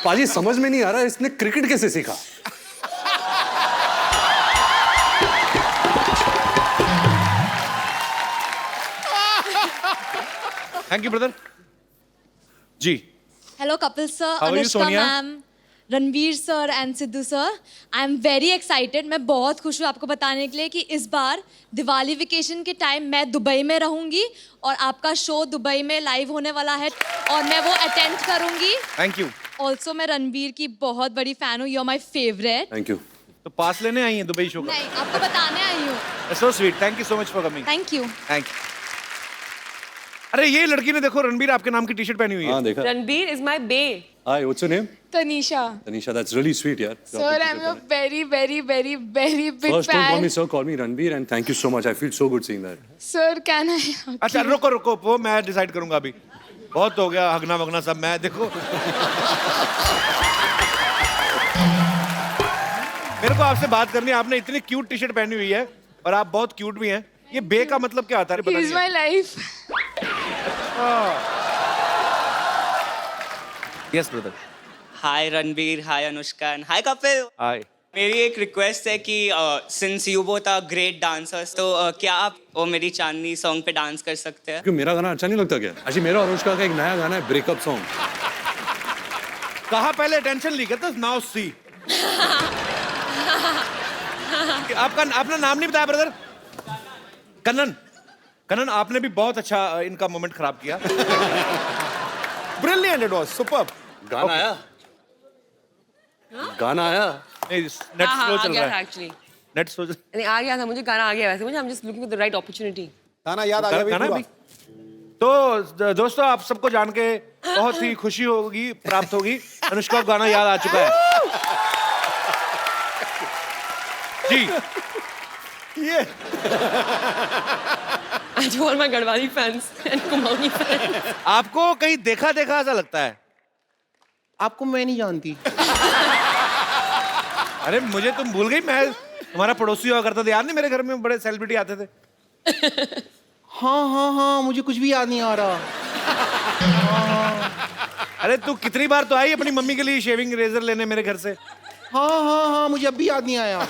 पाजी समझ में नहीं आ रहा इसने क्रिकेट कैसे सीखा? Thank you brother ji. Hello, Kapil sir, How are you, Anushka Sonia? ma'am, Ranveer sir and Sidhu sir. I am very excited. मैं बहुत खुश हूँ आपको बताने के लिए कि इस बार दिवाली वेकेशन के टाइम मैं दुबई में रहूँगी और आपका शो दुबई में लाइव होने वाला है और मैं वो अटेंड करूँगी। Thank you. ऑल्सो मैं रणवीर की बहुत बड़ी फैन हूँ। You are my favourite. Thank you. तो पास लेने आई हैं दुबई शो का? नहीं, आपको बताने आई हूँ। So sweet, thank you so much for coming. Thank you. Thank you. अरे ये लड़की ने देखो रणबीर आपके नाम की टी शर्ट पहनी हुई है। हाँ देखा। Ranbir is my bae. Hi, what's your name? Tanisha. Tanisha, that's really sweet, यार. Sir, I'm your very, very, very, very big First, don't call fan. me sir, call me Ranbir, and thank you so much. I feel so good seeing that. Sir, can I? अच्छा रुको रुको, वो मैं decide करूंगा अभी। बहुत हो गया हगना वगना सब। मैं देखो मेरे को आपसे बात करनी है। आपने इतनी क्यूट टी शर्ट पहनी हुई है और आप बहुत क्यूट भी हैं। ये बे का मतलब क्या आता है? He's my life. Yes brother. Hi Ranbir, hi Anushka, hi Kapil. Hi. मेरी एक रिक्वेस्ट है कि since you both are great dancers, तो क्या आप वो मेरी चांदनी सॉन्ग पे डांस कर सकते हैं? क्यों मेरा गाना अच्छा नहीं लगता क्या? अच्छा मेरा और अनुष्का का एक नया गाना है ब्रेकअप सॉन्ग। कहा पहले टेंशन ली क्या? Now see. आपका अपना नाम नहीं बताया ब्रदर? कन्नन। कन्नन आपने भी बहुत अच्छा इनका मोमेंट खराब किया। Brilliant, it was superb. गाना आया? गाना आया? नहीं, नेट स्लो चल रहा है Actually. Net slow. नहीं आ गया था मुझे, गाना आ गया वैसे मुझे। I'm just looking for the right opportunity. गाना याद आ गया गाना भाई भी। तो दोस्तों आप सबको जान के बहुत ही खुशी होगी, प्राप्त होगी। अनुष्का को गाना याद आ चुका है जी। ये To all my Gadwali fans and Kumaoni fans. आपको कहीं देखा देखा ऐसा लगता है? आपको मैं नहीं जानती। अरे मुझे तुम भूल गई। मैं तुम्हारा पड़ोसी हुआ करता था, याद नहीं? मेरे घर में बड़े सेलिब्रिटी आते थे। हाँ मुझे कुछ भी याद नहीं आ रहा। अरे तू कितनी बार तो आई अपनी मम्मी के लिए शेविंग रेजर लेने मेरे घर से। हाँ मुझे अब भी याद नहीं आया।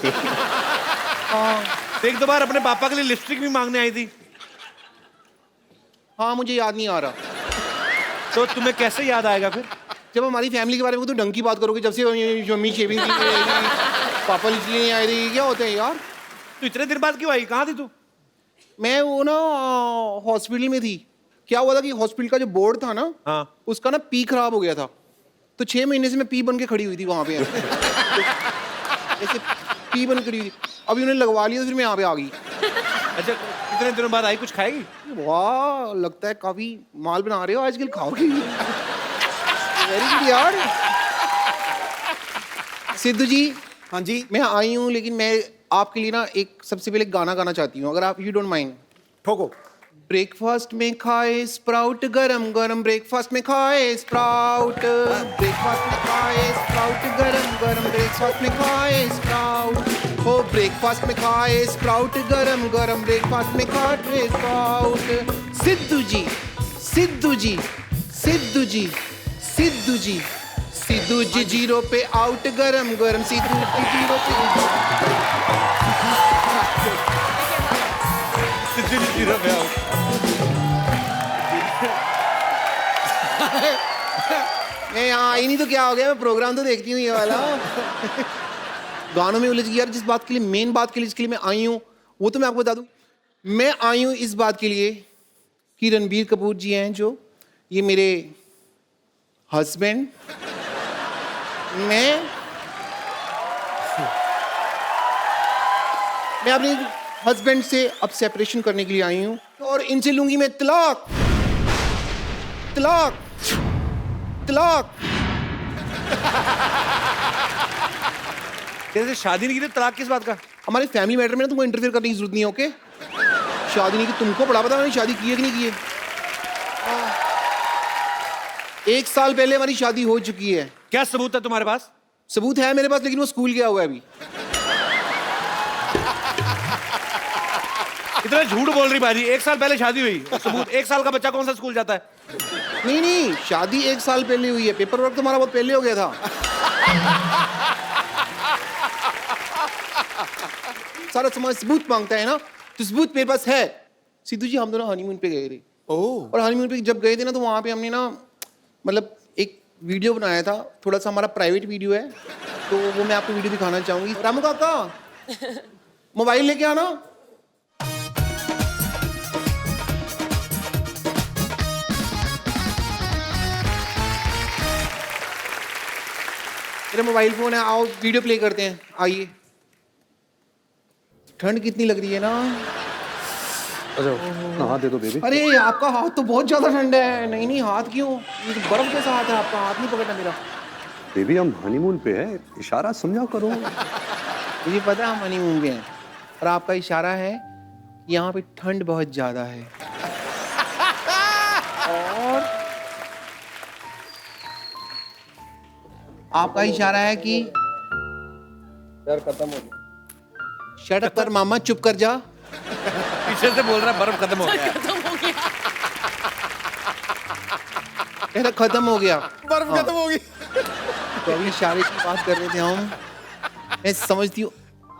एक दो बार अपने पापा के लिए लिपस्टिक भी मांगने आई थी। हाँ मुझे याद नहीं आ रहा। तो तुम्हें कैसे याद आएगा फिर? जब हमारी फैमिली के बारे में तो ढंग की बात करोगे। जब से मम्मी शेविंग की पापा इसलिए नहीं आए थे। क्या होता है यार? तू इतने दिन बाद क्यों आई? कहाँ थी तू? मैं वो ना हॉस्पिटल में थी। क्या हुआ था कि हॉस्पिटल का जो बोर्ड था ना, हाँ। उसका ना पी खराब हो गया था। तो 6 महीने से मैं पी बन के खड़ी हुई थी वहां पे। ऐसे पी बन खड़ी हुई थी। अभी उन्हें लगवा लिया तो फिर मैं यहाँ पे आ गई। अच्छा इतने दिनों बाद आई, कुछ खाएगी? वाह, लगता है काफी माल बना रहे हो आजकल, खाओगी। वेरी गुड यार। सिद्धू जी। हाँ जी। मैं आई हूँ लेकिन मैं आपके लिए ना एक सबसे पहले गाना गाना चाहती हूँ, अगर आप यू डोंट माइंड। ठोको। ब्रेकफास्ट में खाए स्प्राउट, गरम गरम ब्रेकफास्ट में खाए स्प्राउट। ब्रेकफास्ट में खाए स्प्राउट, गरम गरम ब्रेकफास्ट में खाए स्प्राउट। हो ब्रेकफास्ट में खाए स्प्राउट, गरम गरम ब्रेकफास्ट में खाए स्प्राउट। सिद्धू जी, सिद्धू जी, सिद्धू जी, सिद्धू जी, सिद्धू जी जीरो पे आउट, गरम गरम सिद्धू जी जीरो पे। जीरो पे आउट। मैं यहाँ आई नहीं तो क्या हो गया? मैं प्रोग्राम तो देखती हूँ ये वाला। गानों में उलझ गई यार। जिस बात के लिए, मेन बात के लिए जिसके लिए मैं आई हूँ वो तो मैं आपको बता दूँ। मैं आई हूँ इस बात के लिए कि रणबीर कपूर जी हैं जो, ये मेरे हस्बैंड। मैं अपने हस्बैंड से अब सेपरेशन करने के लिए आई हूँ और इनसे लूंगी मैं तलाक, तलाक, तलाक। कैसे शादी नहीं की थी, तलाक किस बात का? हमारे फैमिली मैटर में ना तुमको इंटरफेयर करने की जरूरत नहीं है, ओके? शादी नहीं की, तुमको बड़ा पता मैंने शादी की है कि नहीं की है। 1 साल पहले हमारी शादी हो चुकी है। क्या सबूत है तुम्हारे पास? सबूत है मेरे पास, लेकिन वो स्कूल गया हुआ है अभी। इतना झूठ बोल रही बाजी, 1 साल पहले शादी हुई, सबूत। 1 साल का बच्चा कौन सा स्कूल जाता है? नहीं, शादी 1 साल पहले हुई है, पेपर वर्क तुम्हारा बहुत पहले हो गया था। सारा समाज सबूत मांगता है ना, तो सबूत मेरे पास है। सिद्धू जी, हम दोनों हनीमून पे गए थे। और हनीमून पे जब गए थे ना, तो वहाँ पे हमने ना मतलब एक वीडियो बनाया था, थोड़ा सा हमारा प्राइवेट वीडियो है, तो वो मैं आपको वीडियो दिखाना चाहूंगी। रामू काका, मोबाइल लेके आना। मेरा मोबाइल फोन है, आओ वीडियो प्ले करते हैं, आइए। ठंड कितनी लग रही है ना। अच्छा नहा दे दो बेबी। अरे आपका हाथ तो बहुत ज्यादा ठंडा है। नहीं नहीं, हाथ क्यों? ये तो बर्फ जैसा हाथ है आपका, हाथ नहीं पकड़ना मेरा। बेबी हम हनीमून पे है, इशारा समझा करो। मुझे पता है हम हनीमून पे हैं, और आपका इशारा है कि यहाँ पे ठंड बहुत ज्यादा है। और आपका इशारा है कि डर खत्म हो गया। शट अप कर मामा, चुप कर जा। पीछे से बोल रहा है बर्फ खत्म हो गया। कहता खत्म हो गया, बर्फ खत्म हो गई। तो अभी इशारे की बात कर रहे थे हम। मैं समझती हूँ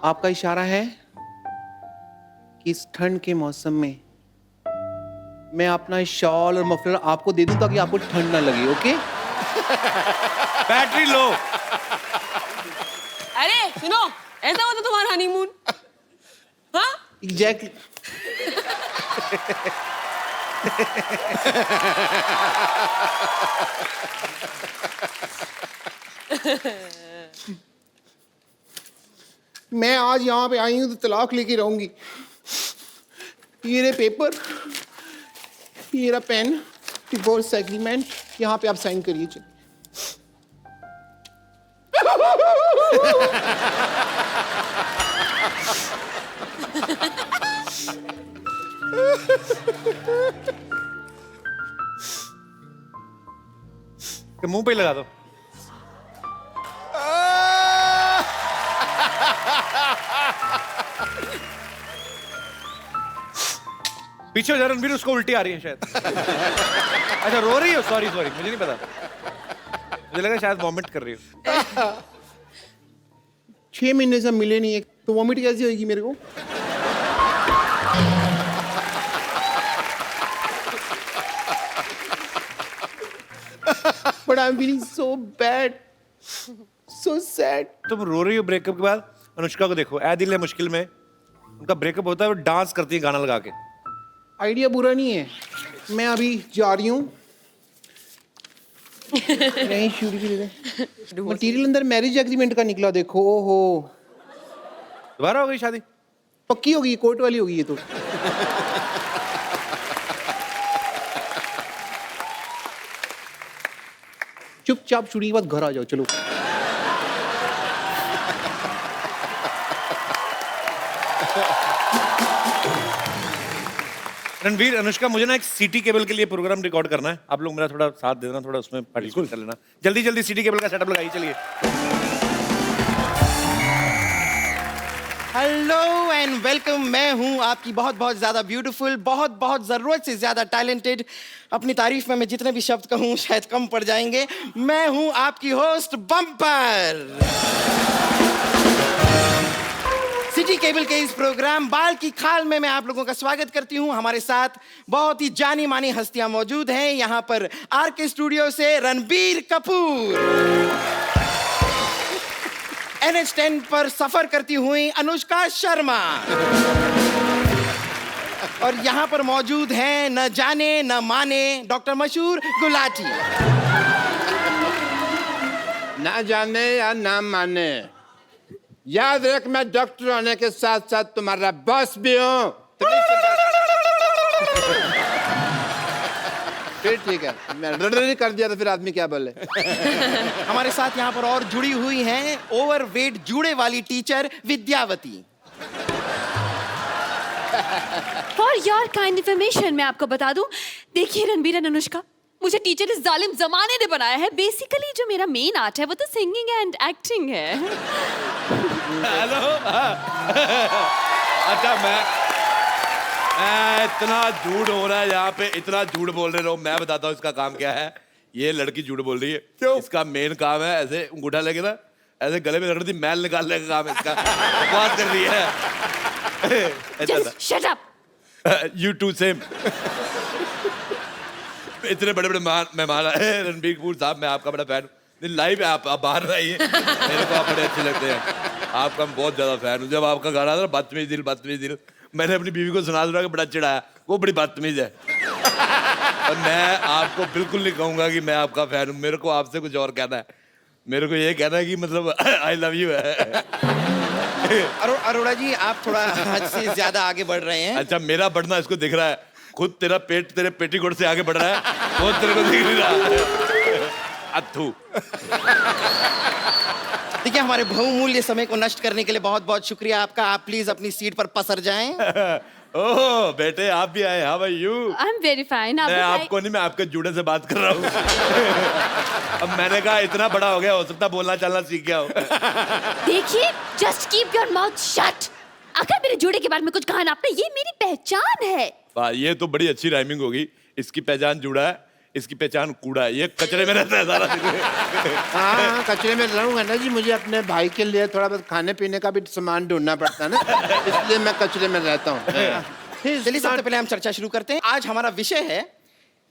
आपका इशारा है कि इस ठंड के मौसम में मैं अपना शॉल और मफलर आपको दे दूं ताकि आपको ठंड ना लगे। ओके? Battery low. अरे सुनो, ऐसा होता तुम्हारा हनीमून? हाँ? एग्जैक्टली। मैं आज यहाँ पे आई हूँ तो तलाक लेके रहूंगी। ये रहे पेपर, ये रहा पेन, डिवोर्स एग्रीमेंट, यहाँ पे आप साइन करिए। चलिए। मुंह पे लगा दो। पीछे हो जा रणवीर, उसको उल्टी आ रही है शायद। अच्छा रो रही हो? सॉरी सॉरी, मुझे नहीं पता, मुझे लगा शायद वॉमिट कर रही हो। 6 महीने से मिले नहीं, तो वॉमिट कैसी होगी मेरे को? But I'm feeling so bad, so sad. तुम रो रही हो ब्रेकअप के बाद? अनुष्का को देखो, ऐ दिल है मुश्किल में, उनका ब्रेकअप होता है, वो डांस करती है गाना लगा के। आइडिया बुरा नहीं है। मैं अभी जा रही हूँ। नहीं शूट भी दे। मटीरियल अंदर मैरिज एग्रीमेंट का निकला, देखो। ओहो, दोबारा हो गई शादी? पक्की होगी, कोर्ट वाली होगी ये तो। चुपचाप शूटिंग के बाद घर आ जाओ, चलो। रणवीर, अनुष्का, मुझे ना एक सीटी केबल के लिए प्रोग्राम रिकॉर्ड करना है, आप लोग मेरा थोड़ा साथ दे देना, थोड़ा उसमें पार्टिसिपेट कर लेना। जल्दी जल्दी सीटी केबल का सेटअप लगाइए, चलिए। Hello and welcome. मैं हूं आपकी बहुत बहुत ज्यादा ब्यूटीफुल, बहुत बहुत जरूरत से ज्यादा टैलेंटेड। अपनी तारीफ में मैं जितने भी शब्द कहूं शायद कम पड़ जाएंगे। मैं हूं आपकी होस्ट बम्पर। सिटी केबल के इस प्रोग्राम बाल की खाल में मैं आप लोगों का स्वागत करती हूं। हमारे साथ बहुत ही जानी मानी हस्तियां मौजूद हैं। यहां पर आरके स्टूडियो से रणबीर कपूर, NH10 पर सफर करती हुई अनुष्का शर्मा, और यहां पर मौजूद हैं न जाने न माने डॉक्टर मशहूर गुलाटी। ना जाने या ना माने, याद रख मैं डॉक्टर होने के साथ साथ तुम्हारा बॉस भी हूँ। फिर ठीक है, मैं रड़ कर दिया तो फिर आदमी क्या बोले। हमारे साथ यहाँ पर और जुड़ी हुई हैं ओवरवेट जूड़े वाली teacher Vidyavati. For your kind information मैं आपको बता दूं, देखिए रणबीर एंड अनुष्का, मुझे टीचर इस जालिम जमाने ने बनाया है। बेसिकली जो मेरा मेन आर्ट है वो तो सिंगिंग एंड एक्टिंग है। हेलो। अच्छा इतना झूठ हो रहा है यहाँ पे, इतना झूठ बोल रहे हो। मैं बताता हूँ इसका काम क्या है। ये लड़की झूठ बोल रही है। क्यों? इसका मेन काम है ऐसे अंगूठा लेके ना ऐसे गले में रख दी, मैल निकालने का काम है इसका। बकवास कर रही है। Just shut up. You too same. इतने बड़े बड़े मेहमान आए। रणबीर कपूर साहब, मैं आपका बड़ा फैन हूँ। लाइव है आप बाहर रहिए, मेरे को आप बड़े अच्छे लगते हैं। आपका मैं बहुत ज्यादा फैन हूँ। जब आपका गाना था बदतमीज दिल, मैंने अपनी बीवी को सुना कि बड़ा चिढ़ाया, वो बड़ी बदतमीज है। और मैं आपको बिल्कुल नहीं कहूंगा कि मैं आपका फैन हूँ। मेरे को आपसे कुछ और कहना है। मेरे को ये कहना है कि मतलब आई लव यू है। अरोड़ा जी, आप थोड़ा हद से ज्यादा आगे बढ़ रहे हैं। अच्छा, मेरा बढ़ना इसको दिख रहा है। खुद तेरा पेट तेरे पेटीकोट से आगे बढ़ रहा है, वो तेरे को दिख नहीं रहा। अथू। देखिए, हमारे बहुमूल्य समय को नष्ट करने के लिए बहुत बहुत शुक्रिया आपका। आप प्लीज अपनी सीट पर पसर जाएं। ओह बेटे, आप भी आए। How are you? I'm very fine. मैं आपको नहीं, मैं आपके जूड़े से बात कर रहा हूँ। अब मैंने कहा इतना बड़ा हो गया, हो सकता बोलना चलना सीख गया हो। देखिए, just keep your mouth shut. अगर मेरे जोड़े के बारे में कुछ कहा ना आपने, ये मेरी पहचान है। वाह, ये तो बड़ी अच्छी राइमिंग होगी। इसकी पहचान जूड़ा है, इसकी पहचान कूड़ा है। ये कचरे में रहता है सारा दिन। हाँ, कचरे में रहूंगा ना जी। मुझे अपने भाई के लिए थोड़ा बहुत खाने पीने का भी सामान ढूंढना पड़ता है ना, इसलिए मैं कचरे में रहता हूँ। चलिए, सबसे पहले हम चर्चा शुरू करते हैं। आज हमारा विषय है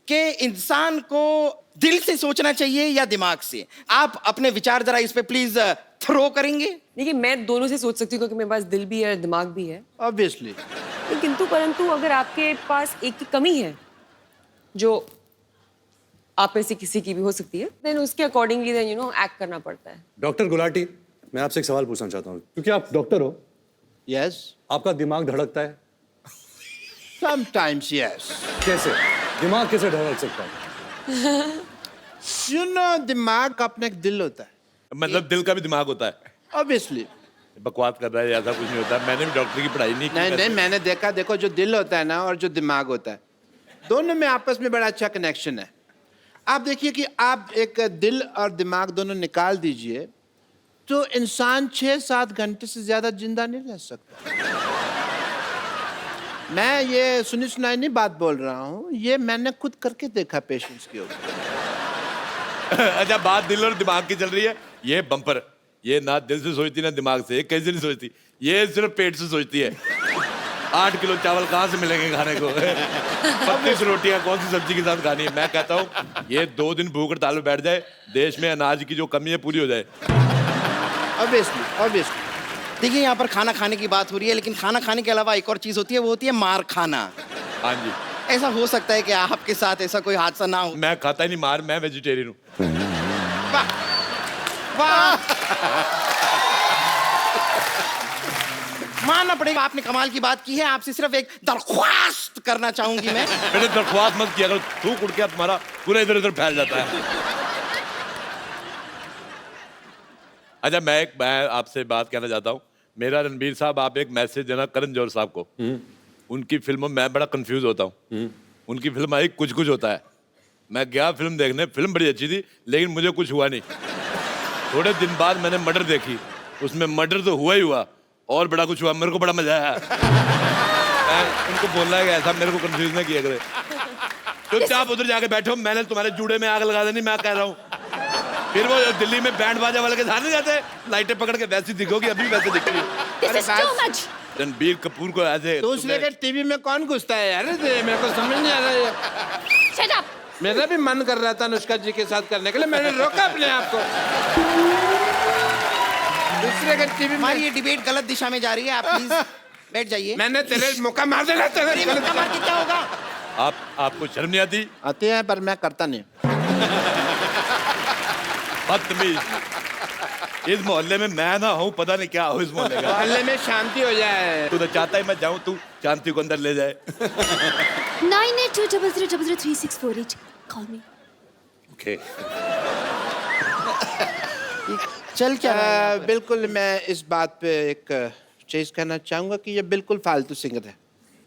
कि इंसान को दिल से सोचना चाहिए या दिमाग से। आप अपने विचार जरा इस पे प्लीज थ्रो करेंगे। देखिए, मैं दोनों से सोच सकती हूँ क्योंकि मेरे पास दिल भी है और दिमाग भी है। ऑब्वियसली। किंतु परंतु अगर आपके पास एक की कमी है जो आप में से किसी की भी हो सकती है, देन उसके अकॉर्डिंगली देन एक्ट करना पड़ता है। डॉक्टर गुलाटी, मैं आपसे एक सवाल पूछना चाहता हूँ, क्योंकि आप डॉक्टर हो। यस। आपका दिमाग धड़कता है? Sometimes yes. कैसे? दिमाग कैसे धड़क सकता है? यू नो, दिमाग का अपना एक दिल होता है। मतलब दिल का भी दिमाग होता है? ऑब्वियसली। बकवास कर रहा है, ऐसा कुछ नहीं होता। मैंने भी डॉक्टर की पढ़ाई नहीं की। नहीं, मैंने देखा। देखो, जो दिल होता है ना और जो दिमाग होता है, दोनों में आपस में बड़ा अच्छा कनेक्शन है। आप देखिए कि आप एक दिल और दिमाग दोनों निकाल दीजिए तो इंसान 6-7 घंटे से ज्यादा जिंदा नहीं रह सकता। मैं ये सुनी सुनाई नहीं बात बोल रहा हूँ, ये मैंने खुद करके देखा पेशेंट्स के ऊपर। अच्छा, बात दिल और दिमाग की चल रही है। ये बम्पर, ये ना दिल से सोचती ना दिमाग से। ये कैसे नहीं सोचती? ये सिर्फ पेट से सोचती है। 8 किलो चावल कहाँ से मिलेंगे खाने को? 32 रोटियां कौन सी सब्जी के साथ खानी है? मैं कहता हूँ ये 2 दिन भूख हड़ताल में बैठ जाए, देश में अनाज की जो कमी है पूरी हो जाए। ऑब्वियसली। देखिए, यहाँ पर खाना खाने की बात हो रही है, लेकिन खाना खाने के अलावा एक और चीज होती है, वो होती है मार खाना। हाँ जी। ऐसा हो सकता है कि आपके साथ ऐसा कोई हादसा ना हो। मैं खाता ही नहीं मार, मैं वेजिटेरियन हूँ। वाह, मानना पड़ेगा, आपने कमाल की बात की है। आपसे सिर्फ एक दरख्वास्त करना चाहूंगी मैं। मैंने दरख्वास्त मत किया करो, थूक उड़ के तुम्हारा पूरा इधर उधर फैल जाता है। अच्छा, मैं आपसे बात कहना चाहता हूँ। मेरा रणबीर साहब, आप एक मैसेज देना करण जौहर साहब को। उनकी फिल्मों में मैं बड़ा कंफ्यूज होता हूँ। उनकी फिल्म आई कुछ कुछ होता है। मैं गया फिल्म देखने, फिल्म बड़ी अच्छी थी, लेकिन मुझे कुछ हुआ नहीं। थोड़े दिन बाद मैंने मर्डर देखी, उसमें मर्डर तो हुआ ही हुआ और बड़ा कुछ हुआ। मेरे को बड़ा मजा आया। मैं उनको बोलना है कि ऐसा मेरे को कंफ्यूज ना किया करे। चुपचाप उधर जाके बैठो, मैंने तुम्हारे जूड़े में आग लगा देनी, मैं कह रहा हूँ। फिर वो दिल्ली में बैंड बाजा वाले के साथ नहीं जाते, लाइटें पकड़ के वैसी दिखोगी, अभी वैसे दिख रही है। रणबीर कपूर को ऐसे दूसरे के टीवी में कौन घुसता है यार? मेरे को समझ नहीं आ रहा है। Shut up. मेरा भी मन कर रहा था अनुष्का जी के साथ करने के लिए, मैंने रोका अपने आप को। दूसरे के टीवी में। हमारी ये डिबेट गलत दिशा में जा रही है, आप प्लीज बैठ जाइए। मैंने तेरे मौका मार देना, तेरे मौका मार के क्या होगा? आपको शर्म नहीं आती? आती है, पर मैं करता नहीं। बदतमीज। इस मोहल्ले में मैं ना हूँ, पता नहीं क्या हो इस मोहल्ले का। मोहल्ले में शांति हो जाए। तू तो चाहता है मैं जाऊँ, तू शांति को अंदर ले जाए। 9820033648. Call me. Okay. चल क्या रहा है? बिल्कुल, मैं इस बात पे एक चीज कहना चाहूंगा कि ये बिल्कुल फालतू सिंगर है,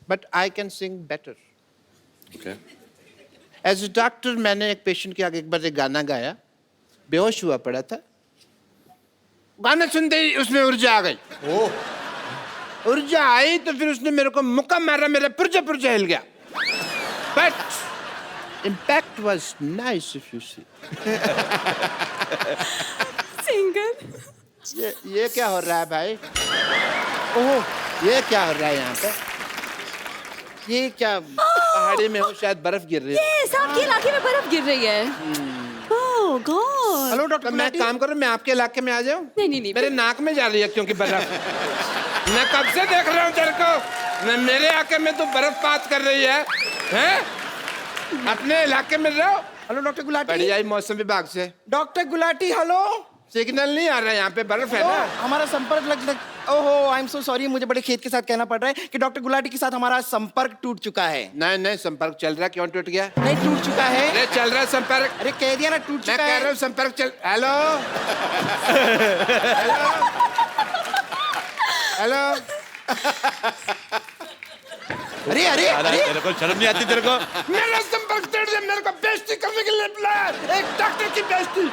but I can sing better. Okay. As a doctor मैंने एक पेशेंट के आगे एक बार एक गाना गाया, बेहोश हुआ पड़ा था। गाना सुनते ही उसमें ऊर्जा आ गई। ऊर्जा आई तो फिर उसने मेरे को मुक्का मारा, मेरा पुर्जा पुर्जा हिल गया। But impact was nice if you see. Singer. ये क्या हो रहा है भाई? ओह, ये क्या हो रहा है यहाँ पे? ये क्या पहाड़ी में हो, शायद बर्फ गिर रही है। Yes, आपके इलाके में बर्फ गिर रही है। Oh God. हेलो डॉक्टर, मैं काम करूं, मैं आपके इलाके में आ जाऊं? नहीं। मेरे नाक में जा रही है क्योंकि बर्फ। मैं कब से देख रहा हूँ तेरे को, मैं मेरे इलाके में तो बर्फपात कर रही है, हैं? अपने इलाके में रहो। Hello doctor Gulati. बढ़िया ही मौसम विभाग से डॉक्टर गुलाटी हेलो। सिग्नल नहीं आ रहा है, यहाँ पे बर्फ है ना। हमारा संपर्क लग ओहो आई एम सो सॉरी, मुझे बड़े खेद के साथ कहना पड़ रहा है कि डॉक्टर गुलाटी के साथ हमारा संपर्क टूट चुका है। नहीं, संपर्क चल रहा है। क्यों टूट गया? नहीं टूट चुका है। अरे चल रहा है संपर्क। अरे कह दिया ना टूट मैं चुका कह है। रहा हूँ संपर्क चल। Hello hello. अरे अरे अरे तेरे को शर्म नहीं आती तेरे को? मेरा संपर्क तोड़ दिया, मेरे को बेइज्जती करने के लिए बुलाया, एक डॉक्टर की बेइज्जती।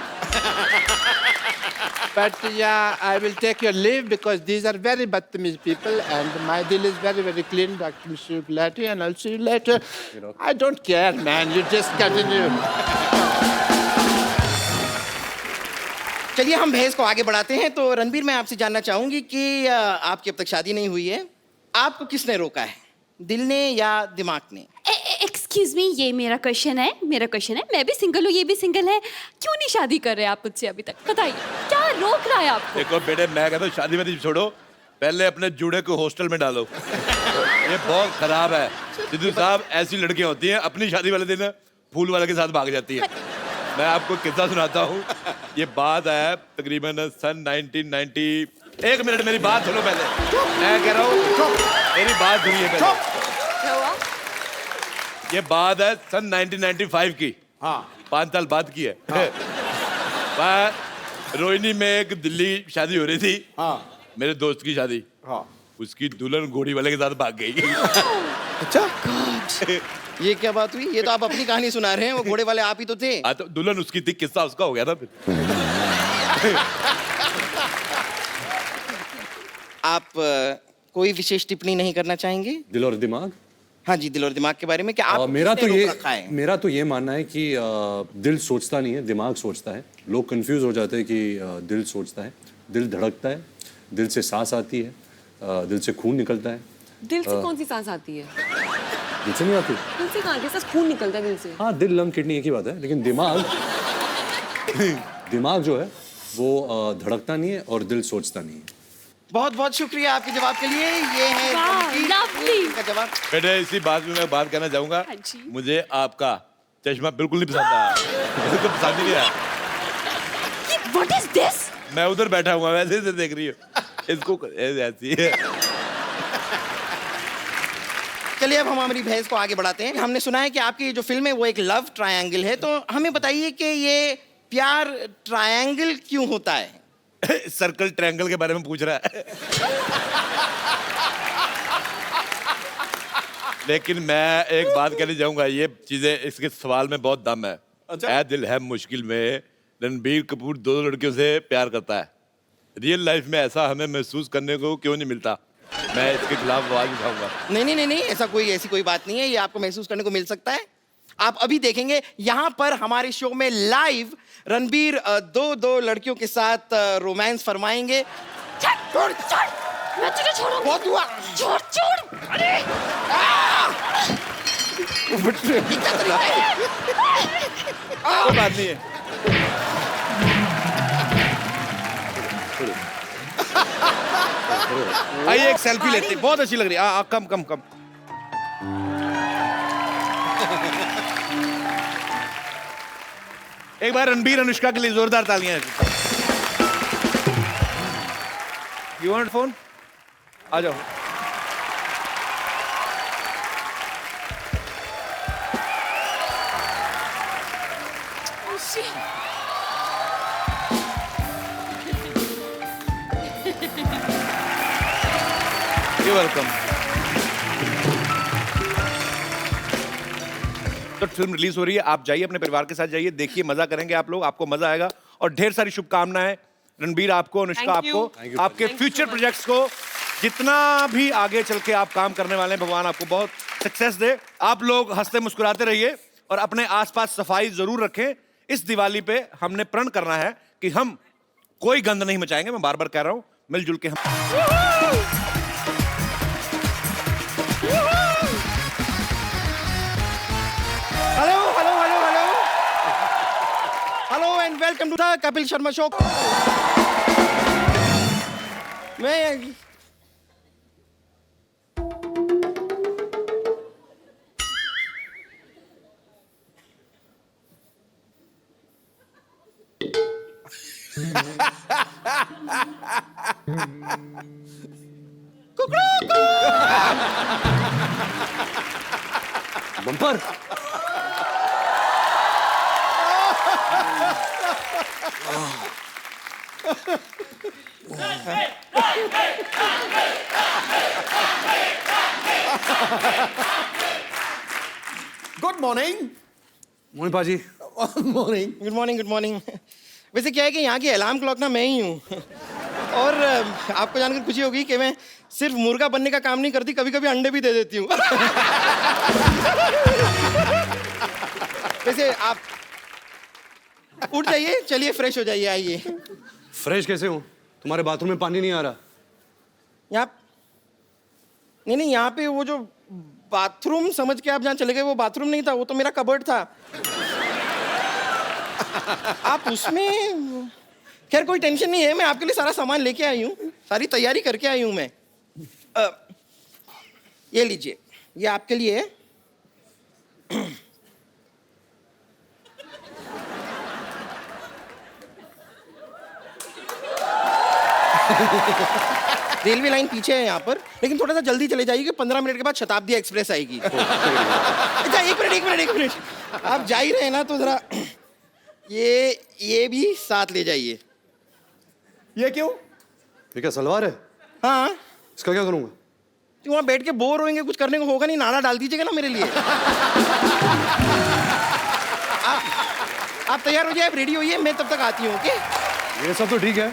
But yeah, I will take your leave because these are very badtamiz people and my deal is very, very clean, Dr. Mr. Gulati, and I'll see you later. I don't care, man. You just continue. चलिए हम बहस को आगे बढ़ाते हैं। तो रणबीर, मैं आपसे जानना चाहूंगी कि आपकी अब तक शादी नहीं हुई है, आपको किसने रोका है, दिल ने या दिमाग ने? एक्सक्यूज मी, ये मेरा क्वेश्चन है। मैं भी सिंगल हूँ, ये भी सिंगल है। क्यों नहीं शादी कर रहे आप मुझसे अभी तक? बताइए क्या रोक रहा है आपको? देखो बेटे, मैं कहता हूँ शादी में छोड़ो, पहले अपने जूड़े को हॉस्टल में डालो। ये बहुत खराब है सिद्धू साहब। ऐसी लड़कियां होती हैं अपनी शादी वाले दिन फूल वाले के साथ भाग जाती हैं। मैं आपको किस्सा सुनाता हूँ। ये बात है तकरीबन सन 1990। एक मिनट मेरी बात सुनो पहले। मैं कह रहा हूँ मेरी बात सुनिए पहले। क्या हुआ? ये बात है सन 1995 की। हाँ, 5 साल बाद की है। हाँ। रोहिणी में एक दिल्ली शादी हो रही थी। हाँ। मेरे दोस्त की शादी। हाँ। उसकी दुल्हन घोड़ी वाले के साथ भाग गई। अच्छा ये क्या बात हुई? ये तो आप अपनी कहानी सुना रहे हैं, वो घोड़े वाले आप ही तो थे। हाँ, तो दुल्हन उसकी थी, किस्सा उसका हो गया था फिर। आप कोई विशेष टिप्पणी नहीं करना चाहेंगे? दिल और दिमाग? हाँ जी, दिल और दिमाग के बारे में क्या आप मेरा रखा है? तो ये मानना है कि दिल सोचता नहीं है, दिमाग सोचता है। लोग कंफ्यूज हो जाते हैं कि दिल सोचता है। दिल धड़कता है, दिल से सांस आती है, दिल से खून निकलता है। दिल से कौन सी सांस आती है? दिल से नहीं आती? दिल से कहाँ? कैसा खून निकलता है दिल से? हाँ, दिल लंग किडनी एक ही बात है, लेकिन दिमाग जो है वो धड़कता नहीं है और दिल सोचता नहीं है। बहुत बहुत शुक्रिया आपके जवाब के लिए। ये है लवली का जवाब। बेटे इसी बात में मैं बात करना चाहूंगा। हाँ जी। मुझे आपका चश्मा बिल्कुल नहीं पसंद आया। बिल्कुल पसंद नहीं आया। What is this? मैं उधर बैठा हुआ वैसे से देख रही हूँ इसको ऐसी है। चलिए अब हम हमारी बहस को आगे बढ़ाते हैं। हमने सुना है कि आपकी जो फिल्म है वो एक लव ट्रायंगल है, तो हमें बताइए कि ये प्यार ट्रायंगल क्यों होता है? सर्कल ट्रायंगल के बारे में पूछ रहा है। लेकिन मैं एक बात कहना चाहूंगा, ये चीजें इसके सवाल में बहुत दम है। ऐ दिल है मुश्किल में रणबीर कपूर 2 लड़कियों से प्यार करता है। रियल लाइफ में ऐसा हमें महसूस करने को क्यों नहीं मिलता? मैं इसके खिलाफ आवाज उठाऊंगा। नहीं, ऐसी कोई बात नहीं है। ये आपको महसूस करने को मिल सकता है। आप अभी देखेंगे यहाँ पर हमारे शो में लाइव रणबीर 2 लड़कियों के साथ रोमांस फरमाएंगे। छोड़ मैं तुझे छोड़ूंगा। बहुत हुआ। छोड़ अरे ये क्या तरीका है? कोई बात नहीं है। आइए एक सेल्फी लेते हैं, बहुत अच्छी लग रही है। कम। एक बार रणबीर अनुष्का के लिए जोरदार तालियां। You want phone? आ जाओ। You're welcome. तो फिल्म रिलीज हो रही है, आप जाइए अपने परिवार के साथ जाइए, देखिए, मजा करेंगे आप लोग, आपको मजा आएगा। और ढेर सारी शुभकामनाएं रणबीर आपको, अनुष्का Thank you. आपको, आपके फ्यूचर प्रोजेक्ट्स को जितना भी आगे चल के आप काम करने वाले हैं, भगवान आपको बहुत सक्सेस दे। आप लोग हंसते मुस्कुराते रहिए और अपने आसपास सफाई जरूर रखें। इस दिवाली पे हमने प्रण करना है कि हम कोई गंद नहीं मचाएंगे। मैं बार बार कह रहा हूं, मिलजुल के हम hello and welcome to the Kapil Sharma show. मैं bumper. Good morning. Mohan paaji. Morning. Good morning, good morning. वैसे क्या है कि यहाँ की अलार्म क्लॉक ना मैं ही हूँ। और आपको जानकर खुशी होगी कि मैं सिर्फ मुर्गा बनने का काम नहीं करती, कभी कभी अंडे भी दे देती हूँ। वैसे आप उठ जाइए, चलिए फ्रेश हो जाइए, आइए। फ्रेश कैसे हूँ? तुम्हारे बाथरूम में पानी नहीं आ रहा? यहाँ नहीं, यहाँ पे वो जो बाथरूम समझ के आप जहाँ चले गए, वो बाथरूम नहीं था, वो तो मेरा कबर्ड था। आप उसमें, खैर कोई टेंशन नहीं है, मैं आपके लिए सारा सामान लेके आई हूँ, सारी तैयारी करके आई हूँ मैं। ये लीजिए, ये आपके लिए है। रेलवे लाइन पीछे है यहाँ पर, लेकिन थोड़ा सा जल्दी चले जाइए, 15 मिनट के बाद शताब्दी एक्सप्रेस आएगी। अच्छा एक मिनट, आप जा ही रहे हैं ना, तो जरा ये भी साथ ले जाइए। ये क्यों? ये क्या सलवार है? हाँ। इसका क्या करूँगा? तो वहाँ बैठ के बोर होंगे, कुछ करने को होगा नहीं, नाना डाल दीजिएगा ना मेरे लिए। आप तैयार हो जाए, आप रेडी होइए, मैं तब तक आती हूँ। ओके? ये सब तो ठीक है,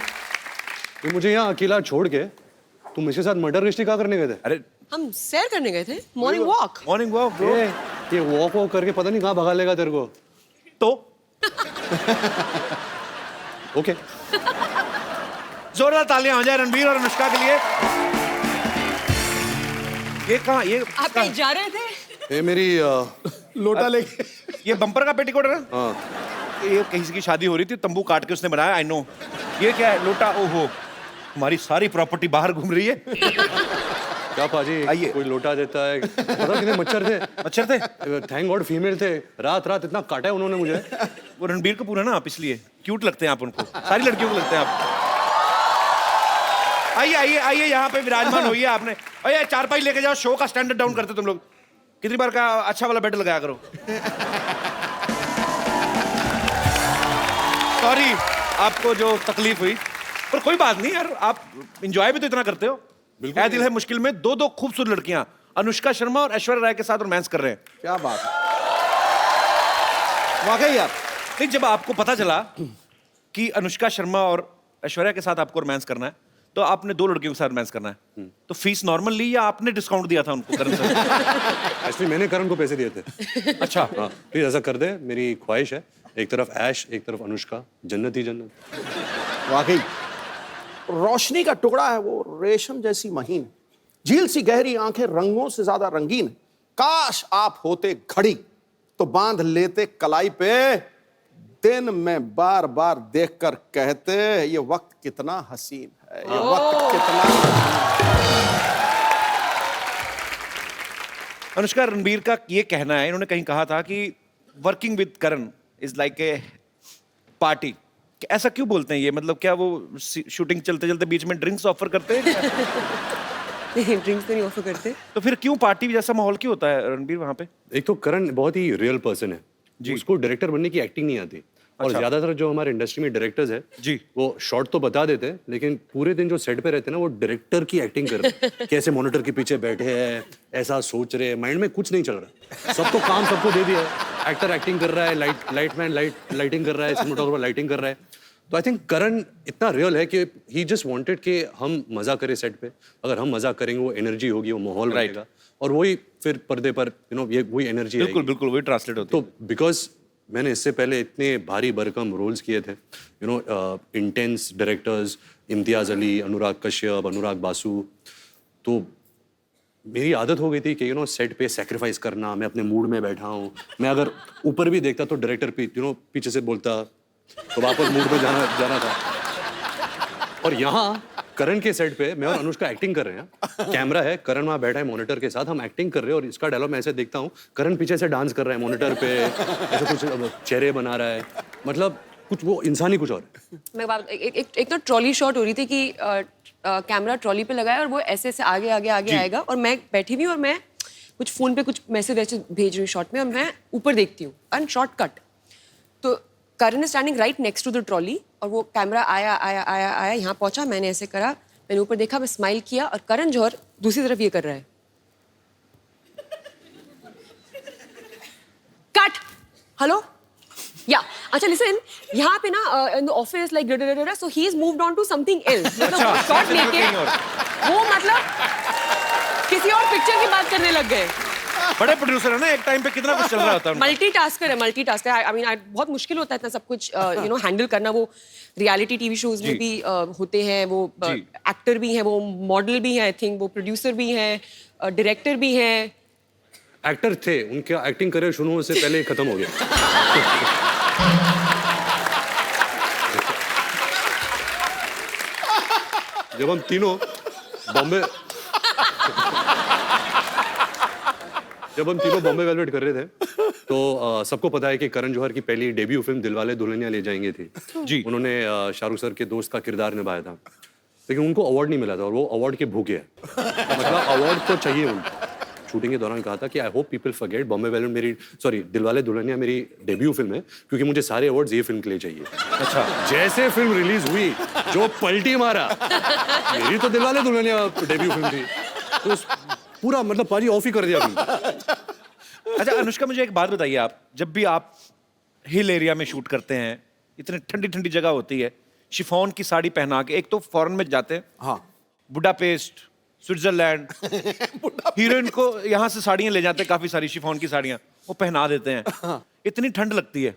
तो मुझे यहाँ अकेला छोड़ के तुम इसके साथ मर्डर मिस्ट्री क्या करने गए थे? अरे हम सैर करने गए थे, morning walk. Morning walk bro. ये वॉक करके पता नहीं कहाँ भगा लेगा तेरे को। तो ओके। जोरदार तालियां हो जाए रणबीर और अनुष्का के लिए। ये कहाँ, ये आप कहीं जा रहे थे? ये मेरी लोटा लेके, ये बम्पर का पेटीकोट है ना? हाँ। ये कहीं की शादी हो रही थी, तंबू काट के उसने बनाया। I know. ये क्या है? लोटा। ओहो, हमारी सारी प्रॉपर्टी बाहर घूम रही है। क्या पाजी, आइए। कोई लोटा देता है? पता कितने मच्छर थे? मच्छर थे? थैंक गॉड फीमेल थे। रात रात इतना काटा है उन्होंने मुझे। वो रणबीर कपूर है ना आप, इसलिए क्यूट लगते हैं आप उनको, सारी लड़कियों को लगते हैं आप। आइए यहाँ पे विराजमान होइए। आपने अरे चारपाई लेके जाओ, शो का स्टैंडर्ड डाउन करते तुम लोग। कितनी बार का अच्छा वाला बेड लगाया करो। सॉरी आपको जो तकलीफ हुई, पर कोई बात नहीं यार, आप एंजॉय भी तो इतना करते हो। ऐ दिल है मुश्किल में दो खूबसूरत लड़कियां अनुष्का शर्मा और ऐश्वर्या राय के साथ रोमांस कर रहे हैं। क्या बात है। वाकई आप नहीं, जब आपको पता चला कि अनुष्का शर्मा और ऐश्वर्या के साथ आपको रोमांस करना है, तो आपने दो लड़कियों के साथ रोमांस करना है, तो फीस नॉर्मल ली या आपने डिस्काउंट दिया था उनको? करण सर एक्चुअली मैंने करण को पैसे दिए थे। अच्छा। हाँ, प्लीज ऐसा कर दे, मेरी ख्वाहिश है। एक तरफ ऐश, एक तरफ अनुष्का, जन्नत ही जन्नत। वाकई रोशनी का टुकड़ा है वो, रेशम जैसी महीन, झील सी गहरी आंखें, रंगों से ज्यादा रंगीन। काश आप होते घड़ी तो बांध लेते कलाई पे, दिन में बार बार देखकर कहते ये वक्त कितना हसीन है, ये वक्त कितना। अनुष्का, रणबीर का ये कहना है, इन्होंने कहीं कहा था कि working with Karan is like a party. ऐसा क्यों बोलते हैं ये? मतलब क्या वो शूटिंग चलते चलते बीच में ड्रिंक्स ऑफर करते हैं? नहीं, ड्रिंक्स तो नहीं ऑफर करते। तो फिर क्यों पार्टी जैसा माहौल क्यों होता है रणबीर वहां पे? एक तो करण बहुत ही रियल पर्सन है जी। उसको डायरेक्टर बनने की एक्टिंग नहीं आती। और अच्छा। ज्यादातर जो हमारे इंडस्ट्री में डायरेक्टर्स है जी, वो शॉर्ट तो बता देते हैं, लेकिन पूरे दिन जो सेट पे रहते हैं ना, वो डायरेक्टर की एक्टिंग कर रहे हैं। कैसे मॉनिटर के पीछे बैठे हैं, ऐसा सोच रहे हैं, माइंड में कुछ नहीं चल रहा। सबको काम सबको दे दिया है। एक्टर एक्टिंग कर रहा है, लाइटिंग कर रहा है, सिनेमेटोग्राफर लाइटिंग कर रहा है। तो आई थिंक करण इतना रियल है कि ही जस्ट वांटेड कि हम मजा करें सेट पे। अगर हम मजा करेंगे वो एनर्जी होगी, वो माहौल रहेगा और वही फिर पर्दे पर ये वही एनर्जी बिल्कुल बिल्कुल वही ट्रांसलेट होती है। तो बिकॉज मैंने इससे पहले इतने भारी भरकम रोल्स किए थे, इंटेंस डायरेक्टर्स, इम्तियाज अली, अनुराग कश्यप, अनुराग बासु, तो मेरी आदत हो गई थी कि सेट पे सेक्रीफाइस करना। मैं अपने मूड में बैठा हूँ, मैं अगर ऊपर भी देखता तो डायरेक्टर पीछे से बोलता तो वापस मूड में जाना था। और यहाँ करण के सेट पे मैं और अनुष्का एक्टिंग कर रहे हैं, कैमरा है, करण वहाँ बैठा है मॉनिटर के साथ, हम एक्टिंग कर रहे हैं और इसका डायलॉग मैं ऐसे देखता हूँ, करण पीछे से डांस कर रहा है मॉनिटर पे, ऐसे कुछ चेहरे बना रहा है, मतलब कुछ वो इंसानी कुछ और है। मैं बात एक तो ट्रॉली शॉट हो रही थी कि कैमरा ट्रॉली पे लगाया और वो ऐसे ऐसे आगे आगे आगे आएगा और मैं बैठी हुई और मैं कुछ फोन पे कुछ मैसेज वैसे भेज रही हूँ शॉट में और मैं ऊपर देखती हूँ एंड शॉर्ट कट, तो Karan is standing right next to the trolley और वो कैमरा आया आया आया आया यहाँ पहुंचा, मैंने ऐसे करा, मैंने ऊपर देखा, मैं स्माइल किया और करण जौहर दूसरी तरफ ये कर रहा है, कट, हेलो या अच्छा लिसन, यहाँ पे ना in the office like so he is moved on to something else, मतलब शॉट लेके वो मतलब किसी और पिक्चर की बात करने लग गए। बड़े प्रोड्यूसर है ना, एक टाइम पे कितना कुछ चल रहा होता है। मल्टीटास्कर है। आई मीन बहुत मुश्किल होता है इतना सब कुछ हैंडल करना। वो रियलिटी टीवी शोज में भी होते हैं, वो एक्टर भी हैं, वो मॉडल भी हैं, आई थिंक वो प्रोड्यूसर भी हैं, डायरेक्टर भी हैं। एक्टर थे, उनका एक्टिंग करियर शुरू होने से पहले खत्म हो गया। जब हम तीनों बॉम्बे वेलवेट कर रहे थे तो सबको पता है कि करण जौहर की पहली डेब्यू फिल्म दिलवाले दुल्हनिया ले जाएंगे थी जी। उन्होंने शाहरुख सर के दोस्त का किरदार निभाया था, लेकिन उनको अवार्ड नहीं मिला था और वो अवार्ड के भूखे हैं। मतलब अवार्ड तो चाहिए उनको। शूटिंग के दौरान कहा था कि I hope people forget Bombay velvet Dilwale Dulhania मेरी डेब्यू फिल्म है, क्योंकि मुझे सारे अवार्ड्स ये फिल्म के लिए चाहिए। अच्छा, जैसे फिल्म रिलीज हुई जो पलटी मारा, मेरी तो दिलवाले दुल्हनिया डेब्यू फिल्म थी, तो पूरा मतलब पाजी ऑफ ही कर दिया फिल्म। अच्छा अनुष्का, मुझे एक बात बताइए, आप जब भी आप हिल एरिया में शूट करते हैं, इतनी ठंडी ठंडी जगह होती है, शिफॉन की साड़ी पहना के, एक तो फॉरेन में जाते हैं, हाँ, बुडापेस्ट, स्विट्जरलैंड, हीरोइन को यहाँ से साड़ियाँ ले जाते हैं, काफी सारी शिफॉन की साड़ियाँ, वो पहना देते हैं। इतनी ठंड लगती है,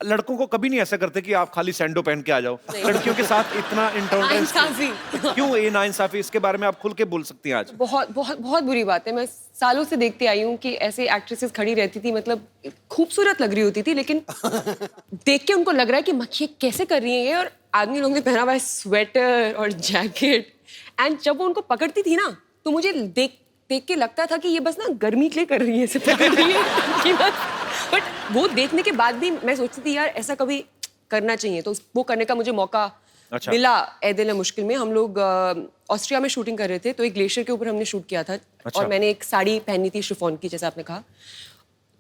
लड़कों को कभी नहीं ऐसा करते कि आप खाली सैंडो पहन के आ जाओ, लड़कियों के साथ इतना इंटॉलरेंस क्यों? ये नाइंसाफी, इसके बारे में आप खुल के बोल सकती हैं आज। बहुत बहुत बहुत बुरी बात है। मैं सालों से देखते आई हूँ कि ऐसे एक्ट्रेसेस खड़ी रहती थी, मतलब खूबसूरत लग रही होती थी, लेकिन देख के उनको लग रहा है कि मक्खियाँ कैसे कर रही है ये, और आदमी लोगों ने पहना हुआ है स्वेटर और जैकेट, एंड जब वो उनको पकड़ती थी ना तो मुझे देख के लगता था कि ये बस ना गर्मी के लिए कर रही है, इसे पकड़ रही है। बट वो देखने के बाद भी मैं सोचती थी यार ऐसा कभी करना चाहिए, तो वो करने का मुझे मौका मिला। ए दिल है मुश्किल में हम लोग ऑस्ट्रिया में शूटिंग कर रहे थे, तो एक ग्लेशियर के ऊपर हमने शूट किया था। और मैंने एक साड़ी पहनी थी शिफॉन की, जैसे आपने कहा,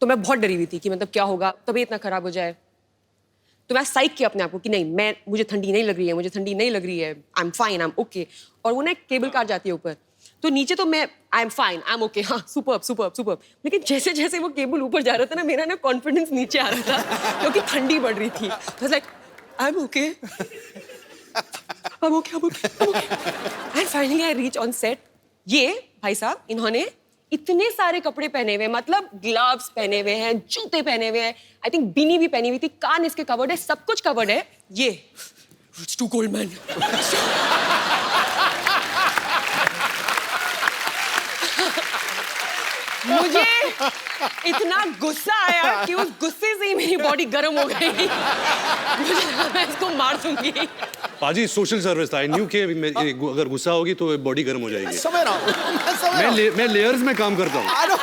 तो मैं बहुत डरी हुई थी कि मतलब क्या होगा, तबीयत इतना खराब हो जाए। तो मैं साइक किया अपने आप को कि नहीं, मुझे ठंडी नहीं लग रही है, मुझे ठंडी नहीं लग रही है, I am fine, I am okay. और वो ना एक केबल कार जाती है ऊपर, तो नीचे तो मैं I am fine, I am okay, हाँ सुपर्ब सुपर्ब सुपर्ब, लेकिन जैसे जैसे वो केबल ऊपर जा रहा था ना, मेरा ना कॉन्फिडेंस नीचे आ रहा था क्योंकि ठंडी बढ़ रही थी। Like I am okay, I am okay, I am okay, and finally I reach on set. ये भाई साहब इन्होंने इतने सारे कपड़े पहने हुए, मतलब ग्लव्स पहने हुए हैं, जूते पहने हुए हैं, आई थिंक बीनी भी पहनी हुई थी, कान इसके कवर्ड है, सब कुछ कवर्ड है। ये इट्स टू कोल्ड मैन। मुझे इतना गुस्सा आया कि उस गुस्से से ही मेरी बॉडी गर्म हो गई। मुझे लगा मैं इसको मार दूंगी। पाजी सोशल सर्विस था, आई न्यू कि अगर गुस्सा होगी तो बॉडी गर्म हो जाएगी। समझ रहा हूँ, मैं लेयर्स में काम करता हूँ। I know.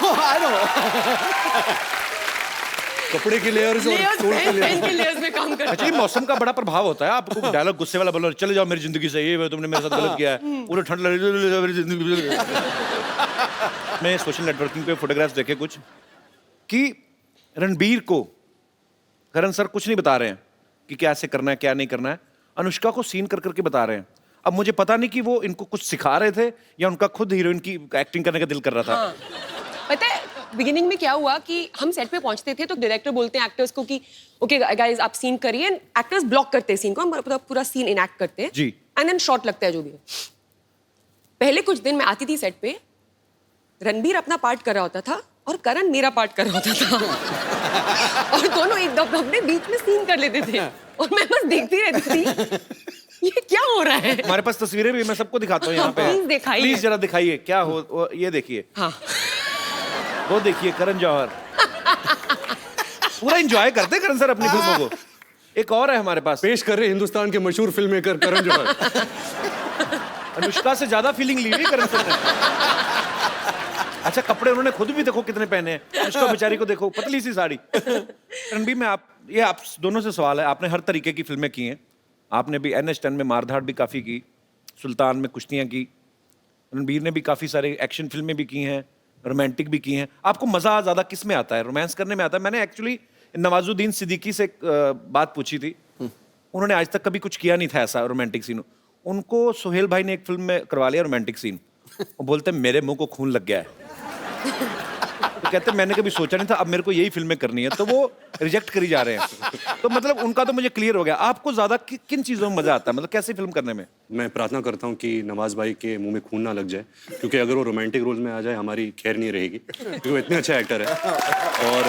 कपड़े की लेयर्स और पेन के लेयर्स में काम करता हूँ। अच्छा, मौसम का बड़ा प्रभाव होता है। आपको डायलॉग गुस्से वाला बोलो, चले जाओ मेरी जिंदगी से, ये तुमने मेरे साथ गलत किया है, पूरा ठंड लग रही है मेरी जिंदगी। मैं सोशल नेटवर्किंग पे फोटोग्राफ्स देखे कुछ कि रणबीर को करण सर कुछ नहीं बता रहे हैं कि क्या ऐसे करना है क्या नहीं करना है, अनुष्का को सीन कर करके बता रहे हैं। अब मुझे पता नहीं कि वो इनको कुछ सिखा रहे थे या उनका खुद हीरोइन की एक्टिंग करने का दिल कर रहा था। हाँ। पता है बिगिनिंग में क्या हुआ कि हम सेट पे पहुंचते थे तो डायरेक्टर बोलते हैं एक्टर्स को कि ओके गाइस आप सीन करिए, एंड एक्टर्स ब्लॉक करते हैं सीन को, हम पूरा सीन इनएक्ट करते हैं जी। एंड देन शॉट लगता है जो भी है। पहले कुछ दिन मैं आती थी सेट पे, रणबीर अपना पार्ट कर रहा होता था और करण मेरा पार्ट कर रहा होता था और दोनों एक अपने बीच में सीन कर लेते थे और मैं बस देखती रहती थी ये क्या हो रहा है। हमारे पास तस्वीरें भी, मैं सबको दिखाता हूँ यहाँ पे। प्लीज दिखाइए। प्लीज जरा दिखाइए क्या हो, ये देखिए। हाँ वो देखिए करण जौहर पूरा एंजॉय करते करण सर अपनी फिल्मों को। एक और है हमारे पास, पेश कर रहे हिंदुस्तान के मशहूर फिल्म मेकर करण जौहर। अनुष्का से ज्यादा फीलिंग ली हुई करण सर ने। अच्छा कपड़े उन्होंने खुद भी देखो कितने पहने हैं, अनुष्का बेचारी को देखो पतली सी साड़ी। रणबीर में आप दोनों से सवाल है, आपने हर तरीके की फिल्में की हैं, आपने भी NH10 में मारधाड़ भी काफी की, सुल्तान में कुश्तियां की, रणबीर ने भी काफी सारे एक्शन फिल्में भी की हैं, रोमांटिक भी की हैं। आपको मजा ज्यादा किस में आता है, रोमांस करने में आता है? मैंने एक्चुअली नवाजुद्दीन सिद्दीकी से एक बात पूछी थी, उन्होंने आज तक कभी कुछ किया नहीं था ऐसा रोमांटिक सीन। उनको सोहेल भाई ने एक फिल्म में करवा लिया रोमांटिक सीन, वो बोलते मेरे मुंह को खून लग गया है। तो कहते मैंने कभी सोचा नहीं था, अब मेरे को यही फिल्में करनी है, तो वो रिजेक्ट करी जा रहे हैं। तो मतलब उनका तो मुझे क्लियर हो गया। आपको ज्यादा किन चीजों में मजा आता है, मतलब कैसी फिल्म करने में? मैं प्रार्थना करता हूँ कि नवाज भाई के मुंह में खून ना लग जाए, क्योंकि अगर वो रोमांटिक रोल में आ जाए हमारी खैर नहीं रहेगी, क्योंकि वो इतने अच्छा एक्टर है। और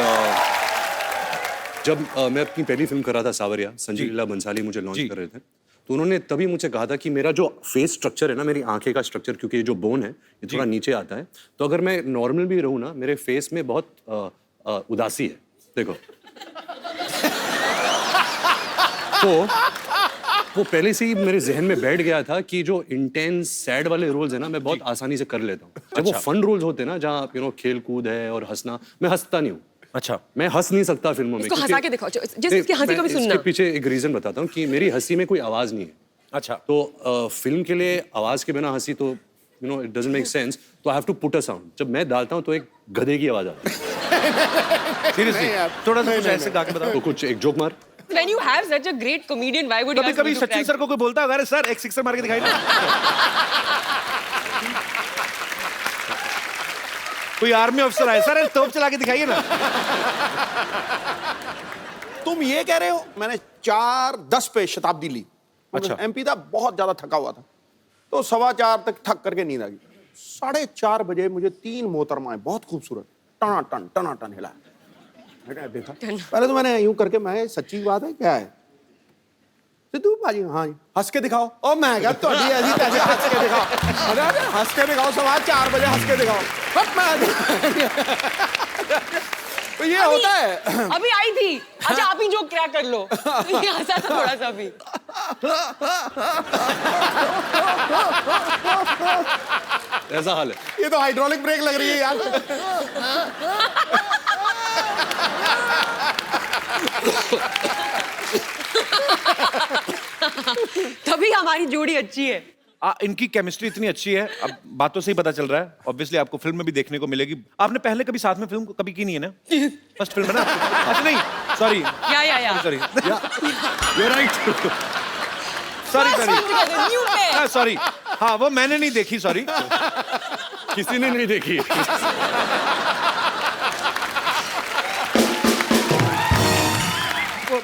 जब मैं अपनी पहली फिल्म कर रहा था सावरिया, संजय लीला बंसाली मुझे लॉन्च कर रहे थे, तो उन्होंने तभी मुझसे कहा था कि मेरा जो फेस स्ट्रक्चर है ना, मेरी आंखें का स्ट्रक्चर, क्योंकि ये जो बोन है ये थोड़ा नीचे आता है, तो अगर मैं नॉर्मल भी रहूँ ना, मेरे फेस में बहुत उदासी है, देखो। तो वो पहले से ही मेरे जहन में बैठ गया था कि जो इंटेंस सैड वाले रोल्स है ना, मैं बहुत आसानी से कर लेता हूँ। जब वो फन रोल्स होते हैं ना, जहाँ खेल कूद है और हंसना, मैं हंसता नहीं हूँ। अच्छा, मैं हंस नहीं सकता फिल्मों में। इसको हंसा के दिखाओ, जिसकी हंसी को भी सुनना। इसके पीछे एक रीजन बताता हूँ कि मेरी हंसी में कोई आवाज नहीं है। अच्छा, तो फिल्म के लिए आवाज के बिना हंसी तो इट डजंट मेक सेंस, तो I have to put a sound. जब मैं डालता हूँ तो एक गधे की आवाज आती है। सीरियसली थोड़ा सा कुछ ऐसे गा के बताओ। तो कुछ एक जोक मार। When you have such a great comedian, why would you ask me कभी to सचिन crack? सर को कोई बोलता है अरे सर एक सिक्सर मार के दिखाई ना। कोई आर्मी ऑफिसर आए, सर तोप चला के दिखाइए ना। तुम ये कह रहे हो मैंने 4:10 पे शताब्दी ली। अच्छा। MP था, बहुत ज्यादा थका हुआ था, तो 4:15 तक थक करके नींद आ गई। 4:30 बजे मुझे 3 मोहतरमाएं बहुत खूबसूरत टनाटन हिला। मैंने देखा, पहले तो मैंने यूं करके, मैं सच्ची बात है क्या है सिद्धू भाजी? हाँ जी, हंस के दिखाओ। ओ मैं क्या तो ऐसी तैसी हंस के दिखाओ, अरे हंस के दिखाओ, 4:15 बजे हंस के दिखाओ। तो ये होता है। अभी आई थी, अच्छा आप ही जो क्रैक कर लो। ये हंसा था थोड़ा सा अभी। ऐसा हाल है। ये तो हाइड्रोलिक ब्रेक लग रही है यार। तभी हमारी जोड़ी अच्छी है। इनकी केमिस्ट्री इतनी अच्छी है, अब बातों से ही पता चल रहा है। ऑब्वियसली आपको फिल्म में भी देखने को मिलेगी। आपने पहले कभी साथ में फिल्म कभी की नहीं है ना? फर्स्ट फिल्म है ना? अच्छा नहीं, सॉरी या सॉरी You're right. सॉरी। हाँ वो मैंने नहीं देखी, सॉरी। किसी ने नहीं देखी।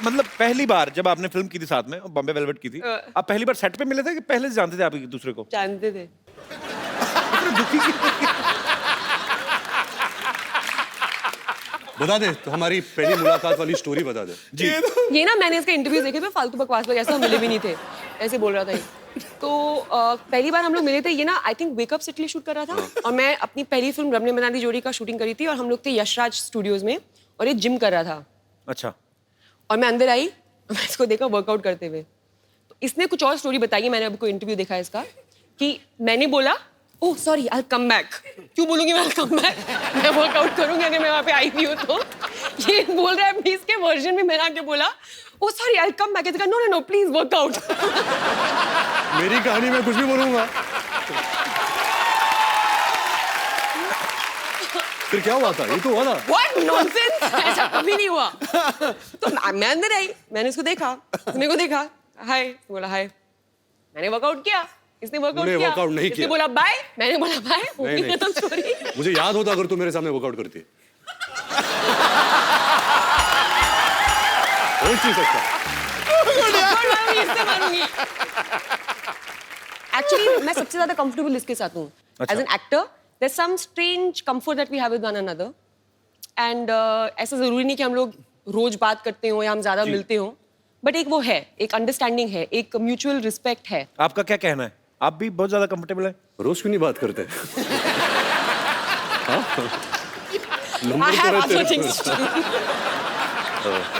मतलब पहली बार जब आपने फिल्म की थी साथ में, बॉम्बे वेलवेट की थी, आप पहली बार सेट पे मिले थे कि पहले से जानते थे आप एक दूसरे को? जानते थे। बता दे, तो हमारी पहली मुलाकात वाली स्टोरी बता दे। जी। ये ना मैंने इसके इंटरव्यू देखे थे, फालतू बकवास लोग ऐसा मिले भी नहीं थे, ऐसे बोल रहा था ये। तो पहली बार हम लोग मिले थे, ये ना I think wake up city shoot कर रहा था, और मैं अपनी पहली फिल्म रमने मनाली जोड़ी का शूटिंग करी थी, और हम लोग थे यशराज स्टूडियोज में, और ये जिम कर रहा था। अच्छा। और मैं अंदर आई, मैं इसको देखा वर्कआउट करते हुए, तो इसने कुछ और स्टोरी बताई है, मैंने अभी कोई इंटरव्यू देखा है इसका, कि मैंने बोला oh sorry I come back. क्यों बोलूंगी मैं कम बैक, मैं वर्कआउट करूंगी अगर मैं वहां पे आई भी हूँ तो। ये बोल रहा है अभी इसके वर्जन में, मैंने आके बोला oh sorry I come back. No no no please workout. मेरी कहानी में कुछ भी बोलूंगा। फिर क्या हुआ था? ये तो हुआ था। What nonsense! ऐसा कभी नहीं हुआ। तो मैं अंदर आई, मैंने इसको देखा, मेरे को देखा, हाय, बोला हाय, मैंने वर्कआउट किया, इसने वर्कआउट किया, वर्कआउट नहीं इसने किया। बोला बाय, मैंने बोला बाय, नहीं, नहीं। खत्म स्टोरी। मुझे याद होता अगर तू मेरे सामने वर्कआउट करती। होश नहीं सकता। एक्चुअली मैं सबसे ज्यादा कंफर्टेबल इसके साथ हूँ as an actor there some strange comfort that we have with one another and ऐसा जरूरी नहीं कि हम लोग रोज बात करते हो या हम ज्यादा मिलते हो बट एक वो है एक अंडरस्टैंडिंग है एक म्यूचुअल रिस्पेक्ट है आपका क्या कहना है आप भी बहुत ज्यादा कंफर्टेबल है रोज क्यों नहीं बात करते? I have other things to do.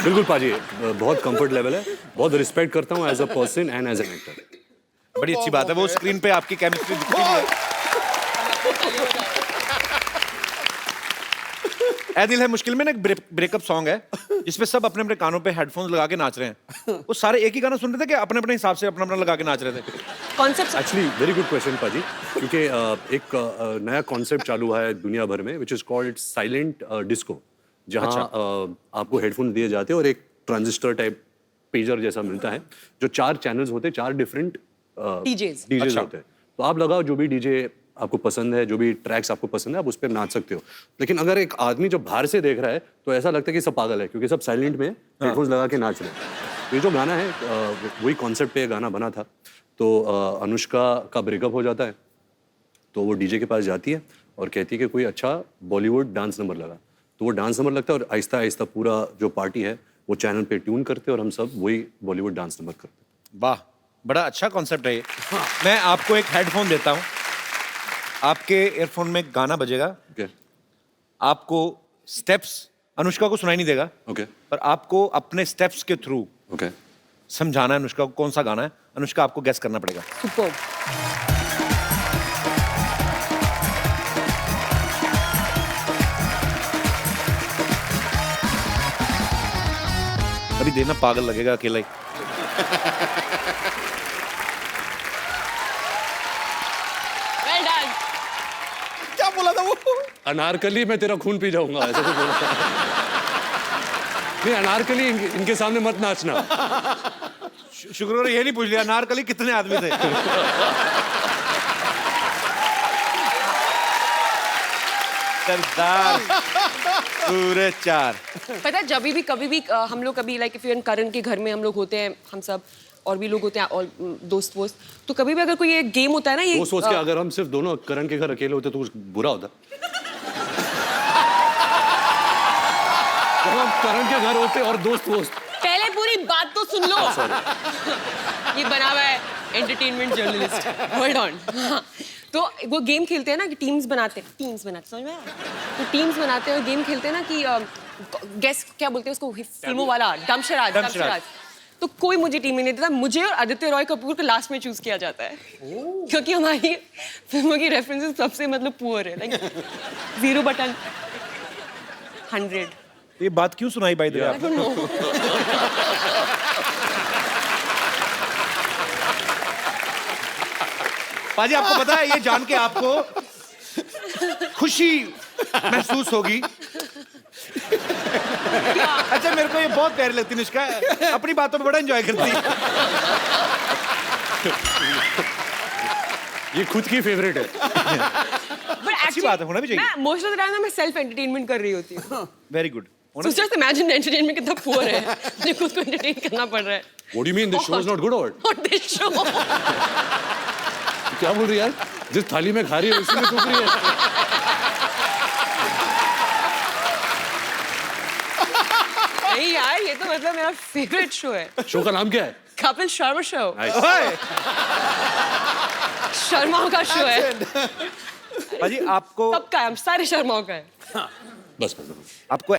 बिल्कुल पाजी, बहुत कंफर्ट लेवल है, बहुत रिस्पेक्ट करता हूँ as a person and as an actor. बड़ी अच्छी बात है वो स्क्रीन पे आपकी केमिस्ट्री दिखती है। ऐ दिल है मुश्किल में ना एक ब्रेकअप सॉन्ग है जिसपे सब अपने अपने कानों पे हेडफोन्स लगा के नाच रहे हैं। वो सारे एक ही गाना सुन रहे थे कि अपने अपने हिसाब से अपना अपना लगा के नाच रहे थे? Concept actually very good question पाजी, क्योंकि एक नया कॉन्सेप्ट चालू हुआ है दुनिया भर में which is called silent disco, जहाँ आपको हेडफोन दिए जाते हैं और एक ट्रांजिस्टर टाइप पेजर जैसा मिलता है जो 4 चैनल्स होते हैं, 4 डिफरेंट डीजेस होते हैं। तो आप लगाओ जो भी डीजे आपको पसंद है, जो भी ट्रैक्स आपको पसंद है, आप उस पर नाच सकते हो। लेकिन अगर एक आदमी जब बाहर से देख रहा है तो ऐसा लगता है कि सब पागल है, क्योंकि सब साइलेंट में हेडफोन्स लगा के नाच रहे हैं। तो ये जो गाना है वही कॉन्सेप्ट पे ये गाना बना था। तो अनुष्का का ब्रेकअप हो जाता है तो वो डीजे के पास जाती है और कहती है कि कोई अच्छा बॉलीवुड डांस नंबर लगा। तो वो डांस नंबर लगता है और आहिस्ता आहिस्ता पूरा जो पार्टी है वो चैनल पे ट्यून करते हैं और हम सब वही बॉलीवुड डांस नंबर करते हैं। वाह, बड़ा अच्छा कॉन्सेप्ट है ये। मैं आपको एक हेडफोन देता हूँ, आपके ईयरफोन में गाना बजेगा, ओके आपको स्टेप्स अनुष्का को सुनाई नहीं देगा, ओके पर आपको अपने स्टेप्स के थ्रू ओके समझाना है अनुष्का को कौन सा गाना है। अनुष्का आपको गेस करना पड़ेगा। सुपर अभी देना पागल लगेगा अकेला ही। वेल डन क्या बोला था वो? अनारकली मैं तेरा खून पी जाऊंगा, ऐसा कुछ बोला था। नहीं, अनारकली इनके सामने मत नाचना। शुक्र ये नहीं पूछ लिया अनारकली कितने आदमी थे। सरदार पूरे 4। पता है जब भी कभी भी हम लोग कभी लाइक इफ करण के घर में हम लोग होते हैं, हम सब और भी लोग होते हैं और दोस्त वोस्त, तो कभी भी अगर कोई ये गेम होता है ना, ये वो सोच के अगर हम सिर्फ दोनों करण के घर अकेले होते तो कुछ बुरा होता। तो हम करण के घर होते और दोस्त वोस्त। पहले पूरी बात तो सुन लो। ये बना हुआ है एंटरटेनमेंट जर्नलिस्ट, होल्ड ऑन। तो वो गेम खेलते हैं ना कि टीम्स बनाते समझ में आया? तो टीम्स बनाते हैं और गेम खेलते हैं ना कि गेस क्या बोलते हैं उसको, फिल्मों वाला डमशराज। तो कोई मुझे टीम में नहीं देता, मुझे और आदित्य रॉय कपूर को लास्ट में चूज किया जाता है क्योंकि हमारी फिल्मों की रेफरेंसेस सबसे मतलब पुअर है, लाइक 0/100। ये बात क्यों सुनाई by the way? I don't know. पाजी आपको पता है ये जान के आपको खुशी महसूस होगी। अच्छा मेरे को ये बहुत प्यारी लगती है निष्का, अपनी बातों में बड़ा एंजॉय करती है। ये खुद की फेवरेट है। बट अच्छी बात है, होना भी चाहिए। मैं मोस्ट ऑफ द टाइम मैं सेल्फ एंटरटेनमेंट कर रही होती हूँ। Very good. So just imagine entertainment कितना पुअर है, मुझे खुद को एंटरटेन करना पड़ रहा है। What do you mean this show is not good or what? Not this show. क्या बोल रही है यार? जिस थाली में खा रही है उसी में थूक रही है। नहीं यार, ये तो मतलब मेरा फेवरेट शो है। शो का नाम क्या है? कपिल शर्मा शो। Nice. शर्माओं का शो है। पाजी आपको सबका है, हम सारे शर्माओं का है। बस आपको